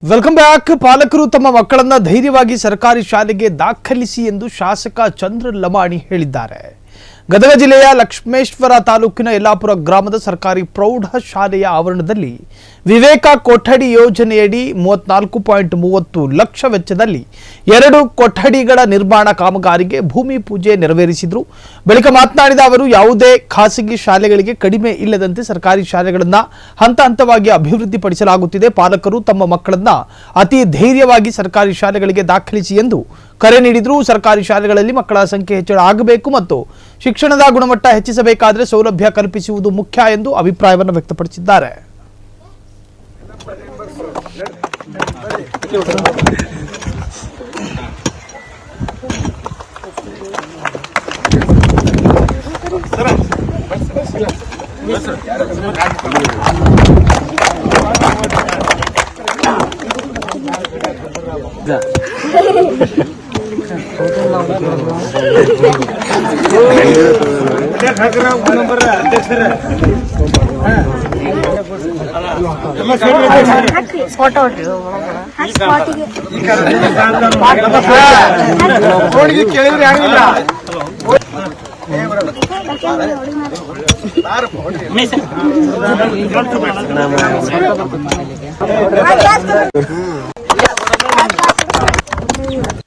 Welcome back. ಪಾಲಕರು ತಮ್ಮ ಮಕ್ಕಳನ್ನ ಧೈರ್ಯವಾಗಿ ಸರ್ಕಾರಿ ಶಾಲೆಗೆ ದಾಖಲಿಸಿ ಎಂದು ಶಾಸಕ ಚಂದ್ರ ಲಮಾಣಿ ಹೇಳಿದ್ದಾರೆ. ಗದಗ ಜಿಲ್ಲೆಯ ಲಕ್ಷ್ಮೇಶ್ವರ ತಾಲೂಕಿನ ಯಲ್ಲಾಪುರ ಗ್ರಾಮದ ಸರ್ಕಾರಿ ಪ್ರೌಢ ಶಾಲೆಯ ಆವರಣದಲ್ಲಿ ವಿವೇಕ ಕೊಠಡಿ ಯೋಜನೆಯಡಿ 34.30 ಲಕ್ಷ ವೆಚ್ಚದಲ್ಲಿ 2 ಕೊಠಡಿಗಳ ನಿರ್ಮಾಣ ಕಾಮಗಾರಿಗೆ ಭೂಮಿ ಪೂಜೆ ನೆರವೇರಿಸಿದರು. ಬಳಿಕ ಮಾತನಾಡಿದ ಅವರು, ಯಾವುದೇ ಖಾಸಗಿ ಶಾಲೆಗಳಿಗೆ ಕಡಿಮೆ ಇಲ್ಲದಂತೆ ಸರ್ಕಾರಿ ಶಾಲೆಗಳನ್ನು ಹಂತ ಹಂತವಾಗಿ ಅಭಿವೃದ್ಧಿಪಡಿಸಲಾಗುತ್ತಿದೆ. ಪಾಲಕರು ತಮ್ಮ ಮಕ್ಕಳನ್ನ ಅತಿ ಧೈರ್ಯವಾಗಿ ಸರ್ಕಾರಿ ಶಾಲೆಗಳಿಗೆ ದಾಖಲಿಸಿ ಎಂದು ಕರೆ ನೀಡಿದರು. ಸರ್ಕಾರಿ ಶಾಲೆಗಳಲ್ಲಿ ಮಕ್ಕಳ ಸಂಖ್ಯೆ ಹೆಚ್ಚಳ ಆಗಬೇಕು ಮತ್ತು ಶಿಕ್ಷಣದ ಗುಣಮಟ್ಟ ಹೆಚ್ಚಿಸಬೇಕಾದರೆ ಸೌಲಭ್ಯ ಕಲ್ಪಿಸುವುದು ಮುಖ್ಯ ಎಂದು ಅಭಿಪ್ರಾಯವನ್ನು ವ್ಯಕ್ತಪಡಿಸಿದ್ದಾರೆ.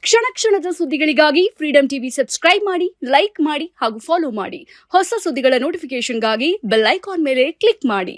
ಕ್ಷಣ ಕ್ಷಣದ ಸುದ್ದಿಗಳಿಗಾಗಿ ಫ್ರೀಡಂ ಟಿವಿ ಸಬ್ಸ್ಕ್ರೈಬ್ ಮಾಡಿ, ಲೈಕ್ ಮಾಡಿ ಹಾಗೂ ಫಾಲೋ ಮಾಡಿ. ಹೊಸ ಸುದ್ದಿಗಳ ನೋಟಿಫಿಕೇಶನ್ಗಾಗಿ ಬೆಲ್ ಐಕಾನ್ ಮೇಲೆ ಕ್ಲಿಕ್ ಮಾಡಿ.